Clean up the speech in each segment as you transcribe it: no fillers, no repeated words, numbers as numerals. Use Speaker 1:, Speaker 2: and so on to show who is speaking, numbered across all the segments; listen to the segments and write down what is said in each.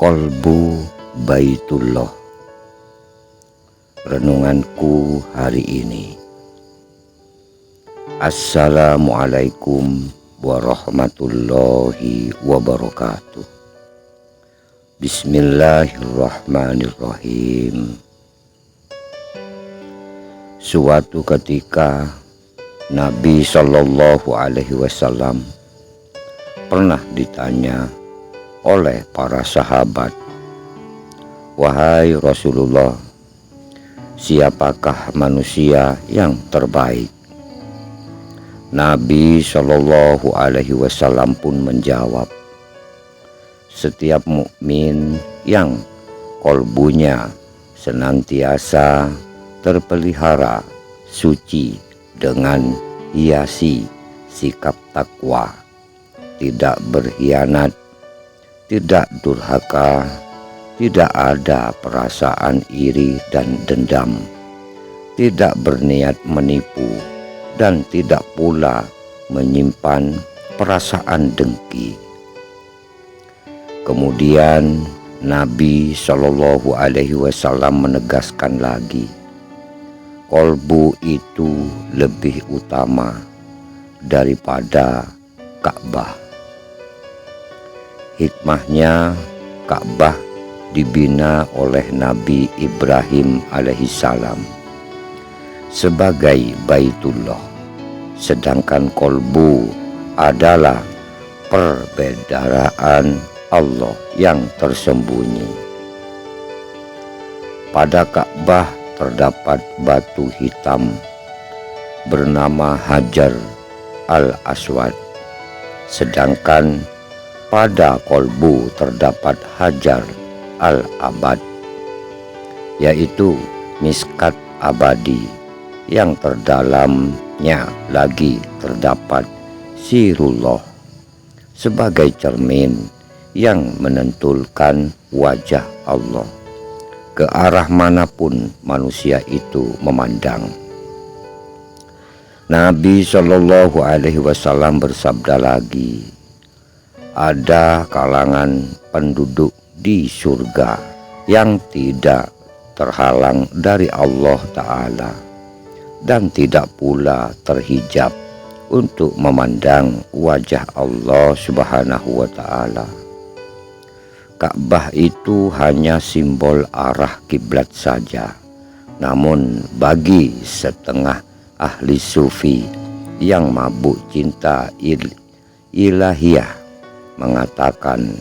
Speaker 1: Kolbu Baitullah. Renunganku hari ini. Assalamualaikum warahmatullahi wabarakatuh. Bismillahirrahmanirrahim. Suatu ketika Nabi Shallallahu Alaihi Wasallam pernah ditanya oleh para sahabat, "Wahai Rasulullah, siapakah manusia yang terbaik?" Nabi Shallallahu Alaihi Wasallam pun menjawab, "Setiap mukmin yang kolbunya senantiasa terpelihara suci dengan hiasi sikap takwa, tidak berkhianat, tidak durhaka, tidak ada perasaan iri dan dendam, tidak berniat menipu, dan tidak pula menyimpan perasaan dengki." Kemudian Nabi Shallallahu Alaihi Wasallam menegaskan lagi, kolbu itu lebih utama daripada Ka'bah. Hikmahnya, Ka'bah dibina oleh Nabi Ibrahim alaihissalam sebagai Baitullah, sedangkan kolbu adalah perbedaan Allah yang tersembunyi. Pada Ka'bah terdapat batu hitam bernama Hajar al-Aswad, sedangkan pada kolbu terdapat Hajar al-Abad, yaitu miskat abadi yang terdalamnya lagi terdapat sirullah sebagai cermin yang menentulkan wajah Allah ke arah manapun manusia itu memandang. Nabi Shallallahu Alaihi Wasallam bersabda lagi, ada kalangan penduduk di surga yang tidak terhalang dari Allah Ta'ala dan tidak pula terhijab untuk memandang wajah Allah Subhanahu wa Ta'ala. Ka'bah itu hanya simbol arah kiblat saja, namun bagi setengah ahli sufi yang mabuk cinta ilahiyah mengatakan,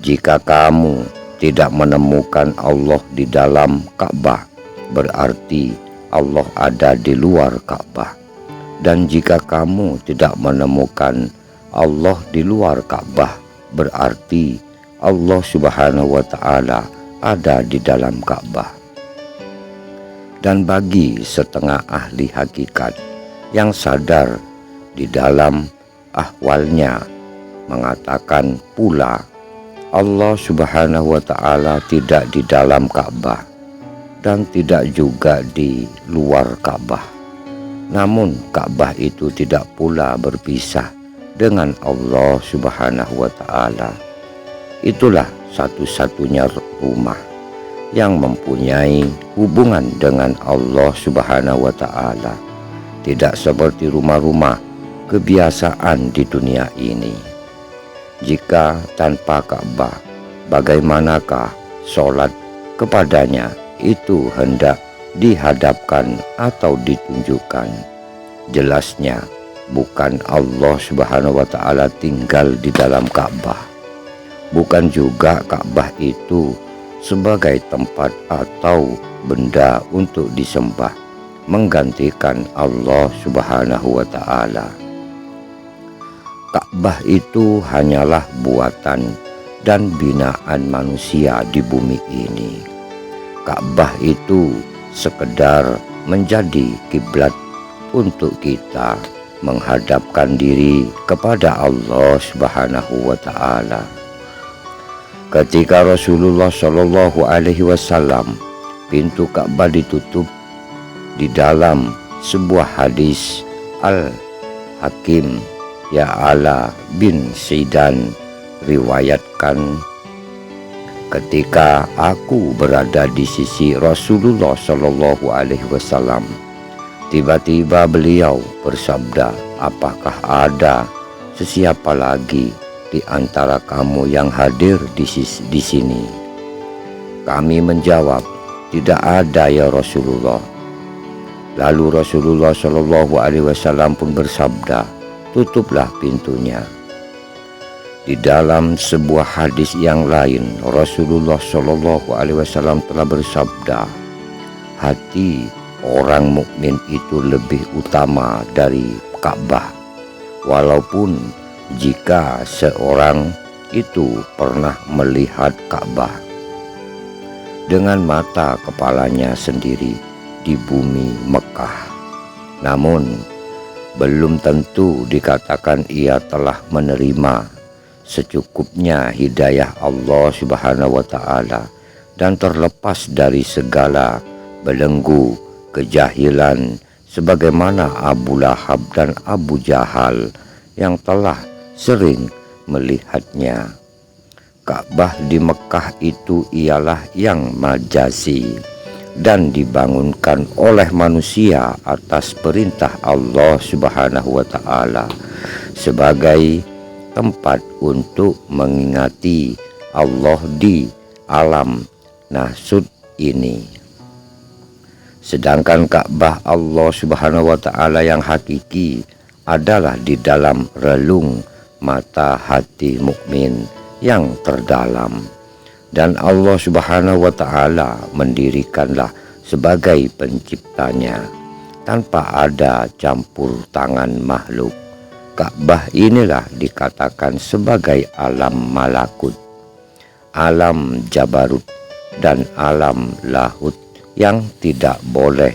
Speaker 1: jika kamu tidak menemukan Allah di dalam Ka'bah, berarti Allah ada di luar Ka'bah. Dan jika kamu tidak menemukan Allah di luar Ka'bah, berarti Allah Subhanahu wa Ta'ala ada di dalam Ka'bah. Dan bagi setengah ahli hakikat yang sadar di dalam ahwalnya mengatakan pula, Allah Subhanahu wa Ta'ala tidak di dalam Ka'bah dan tidak juga di luar Ka'bah. Namun Ka'bah itu tidak pula berpisah dengan Allah Subhanahu wa Ta'ala. Itulah satu-satunya rumah yang mempunyai hubungan dengan Allah Subhanahu wa Ta'ala, tidak seperti rumah-rumah kebiasaan di dunia ini. Jika tanpa Ka'bah, bagaimanakah sholat kepadanya itu hendak dihadapkan atau ditunjukkan? Jelasnya bukan Allah Subhanahu wa Ta'ala tinggal di dalam Ka'bah, bukan juga Ka'bah itu sebagai tempat atau benda untuk disembah menggantikan Allah Subhanahu wa Ta'ala. Ka'bah itu hanyalah buatan dan binaan manusia di bumi ini. Ka'bah itu sekedar menjadi kiblat untuk kita menghadapkan diri kepada Allah Subhanahu wa Ta'ala. Ketika Rasulullah Shallallahu Alaihi Wasallam pintu Ka'bah ditutup, di dalam sebuah hadis Al-Hakim Ya'ala bin Sidan riwayatkan, ketika aku berada di sisi Rasulullah Shallallahu Alaihi Wasallam, tiba-tiba beliau bersabda, apakah ada sesiapa lagi di antara kamu yang hadir di sini? Kami menjawab, tidak ada ya Rasulullah. Lalu Rasulullah Shallallahu Alaihi Wasallam pun bersabda, tutuplah pintunya. Di dalam sebuah hadis yang lain, Rasulullah Shallallahu Alaihi Wasallam telah bersabda, hati orang mukmin itu lebih utama dari Ka'bah, walaupun jika seorang itu pernah melihat Ka'bah dengan mata kepalanya sendiri di bumi Mekah, namun belum tentu dikatakan ia telah menerima secukupnya hidayah Allah Subhanahu wa Ta'ala dan terlepas dari segala belenggu kejahilan sebagaimana Abu Lahab dan Abu Jahal yang telah sering melihatnya. Ka'bah di Mekah itu ialah yang majazi dan dibangunkan oleh manusia atas perintah Allah Subhanahu wa Ta'ala sebagai tempat untuk mengingati Allah di alam nahsud ini. Sedangkan Ka'bah Allah Subhanahu wa Ta'ala yang hakiki adalah di dalam relung mata hati mukmin yang terdalam, dan Allah Subhanahu wa Ta'ala mendirikanlah sebagai penciptanya tanpa ada campur tangan makhluk. Ka'bah inilah dikatakan sebagai alam malakut, alam jabarut, dan alam lahut yang tidak boleh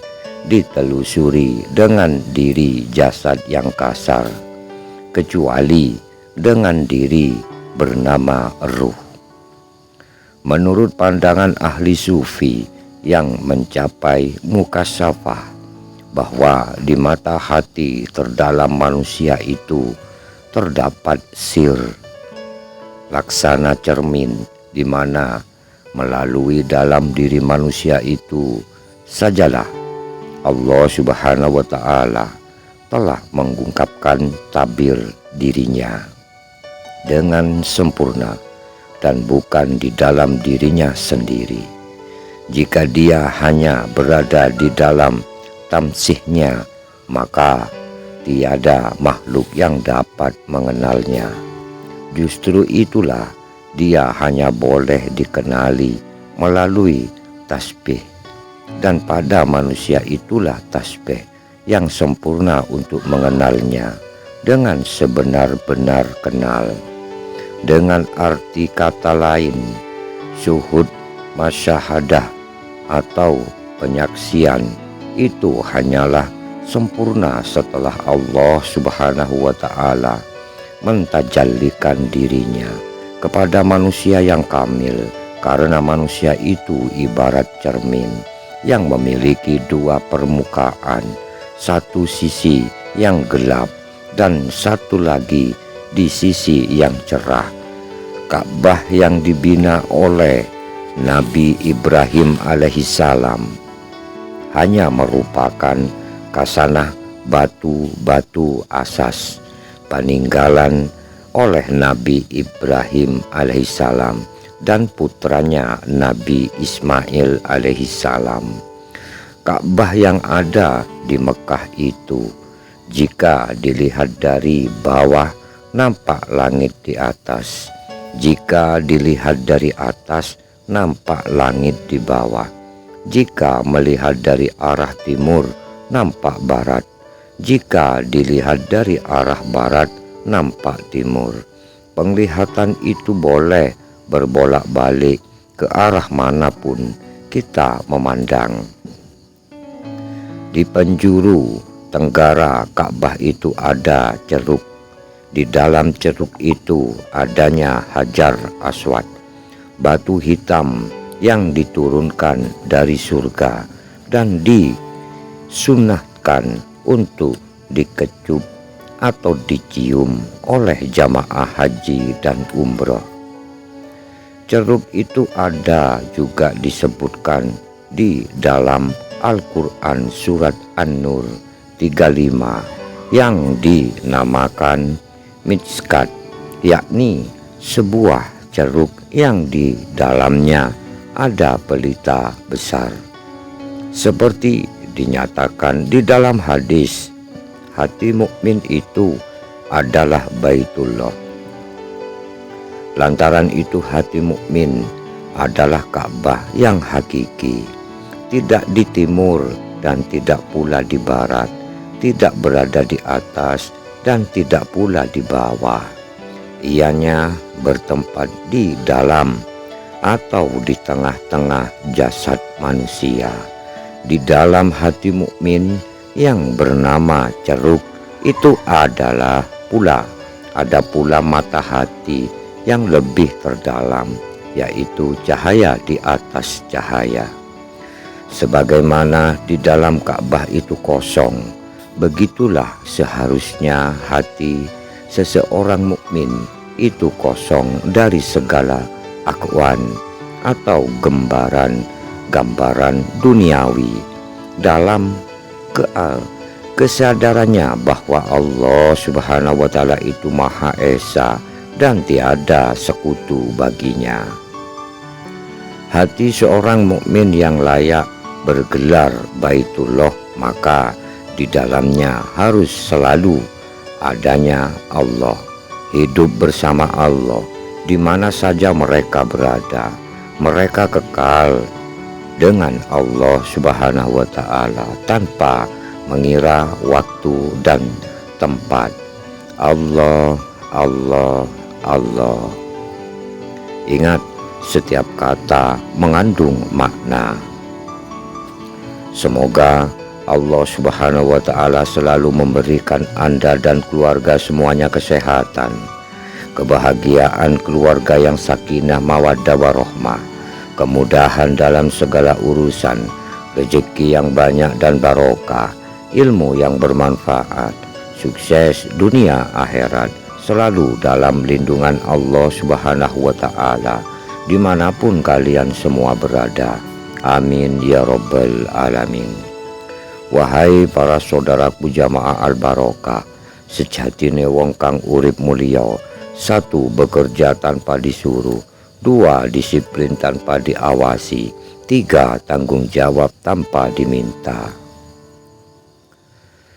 Speaker 1: ditelusuri dengan diri jasad yang kasar, kecuali dengan diri bernama ruh. Menurut pandangan ahli sufi yang mencapai mukasyafah, bahwa di mata hati terdalam manusia itu terdapat sir, laksana cermin, di mana melalui dalam diri manusia itu sajalah Allah Subhanahu wa Ta'ala telah mengungkapkan tabir dirinya dengan sempurna dan bukan di dalam dirinya sendiri. Jika dia hanya berada di dalam tamsihnya, maka tiada makhluk yang dapat mengenalnya. Justru itulah dia hanya boleh dikenali melalui tasbih, dan pada manusia itulah tasbih yang sempurna untuk mengenalnya dengan sebenar-benar kenal. Dengan arti kata lain, syuhud masyahadah atau penyaksian itu hanyalah sempurna setelah Allah Subhanahu wa Ta'ala mentajallikan dirinya kepada manusia yang kamil, karena manusia itu ibarat cermin yang memiliki dua permukaan, satu sisi yang gelap dan satu lagi di sisi yang cerah. Ka'bah yang dibina oleh Nabi Ibrahim alaihissalam hanya merupakan kasanah batu-batu asas peninggalan oleh Nabi Ibrahim alaihissalam dan putranya Nabi Ismail alaihissalam. Ka'bah yang ada di Mekah itu, jika dilihat dari bawah nampak langit di atas, jika dilihat dari atas nampak langit di bawah, jika melihat dari arah timur nampak barat, jika dilihat dari arah barat nampak timur. Penglihatan itu boleh berbolak-balik ke arah manapun kita memandang. Di penjuru tenggara Ka'bah itu ada ceruk. Di dalam ceruk itu adanya Hajar Aswad, batu hitam yang diturunkan dari surga dan disunnahkan untuk dikecup atau dicium oleh jamaah haji dan umroh. Ceruk itu ada juga disebutkan di dalam Al-Quran surat An-Nur 35 yang dinamakan Mitskat, yakni sebuah ceruk yang di dalamnya ada pelita besar. Seperti dinyatakan di dalam hadis, hati mukmin itu adalah Baitullah. Lantaran itu hati mukmin adalah Ka'bah yang hakiki, tidak di timur dan tidak pula di barat, tidak berada di atas dan tidak pula di bawah. Ianya bertempat di dalam atau di tengah-tengah jasad manusia. Di dalam hati mukmin yang bernama ceruk itu ada pula mata hati yang lebih terdalam, yaitu cahaya di atas cahaya. Sebagaimana di dalam Ka'bah itu kosong, begitulah seharusnya hati seseorang mukmin itu kosong dari segala akwan atau gambaran duniawi, dalam kesadarannya bahwa Allah Subhanahu wa Ta'ala itu Maha Esa dan tiada sekutu baginya. Hati seorang mukmin yang layak bergelar Baitullah, maka di dalamnya harus selalu adanya Allah, hidup bersama Allah di mana saja mereka berada. Mereka kekal dengan Allah Subhanahu wa Ta'ala tanpa mengira waktu dan tempat. Allah, Allah, Allah. Ingat, setiap kata mengandung makna. Semoga Allah Subhanahu wa Ta'ala selalu memberikan Anda dan keluarga semuanya kesehatan, kebahagiaan keluarga yang sakinah mawaddah warahmah, kemudahan dalam segala urusan, rezeki yang banyak dan barokah, ilmu yang bermanfaat, sukses dunia akhirat, selalu dalam lindungan Allah Subhanahu wa Ta'ala dimanapun kalian semua berada. Amin ya Rabbal Alamin. Wahai para saudaraku jamaah al-barokah, sejatine wong kang urip mulia, 1. Bekerja tanpa disuruh, 2. Disiplin tanpa diawasi, 3. Tanggung jawab tanpa diminta.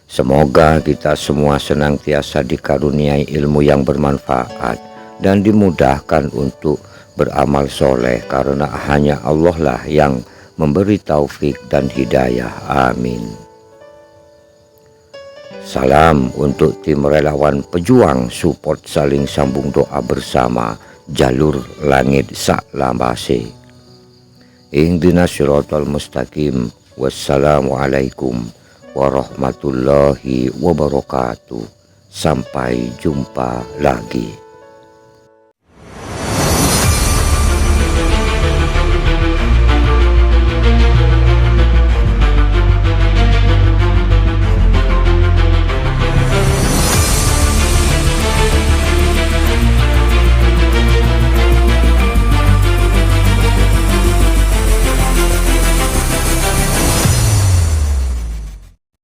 Speaker 1: Semoga kita semua senantiasa dikaruniai ilmu yang bermanfaat dan dimudahkan untuk beramal soleh, karena hanya Allah lah yang memberi taufik dan hidayah. Amin. Salam untuk tim relawan pejuang support saling sambung doa bersama jalur langit Sa'lambase. Ihdinas siratal mustaqim. Wassalamualaikum warahmatullahi wabarakatuh. Sampai jumpa lagi.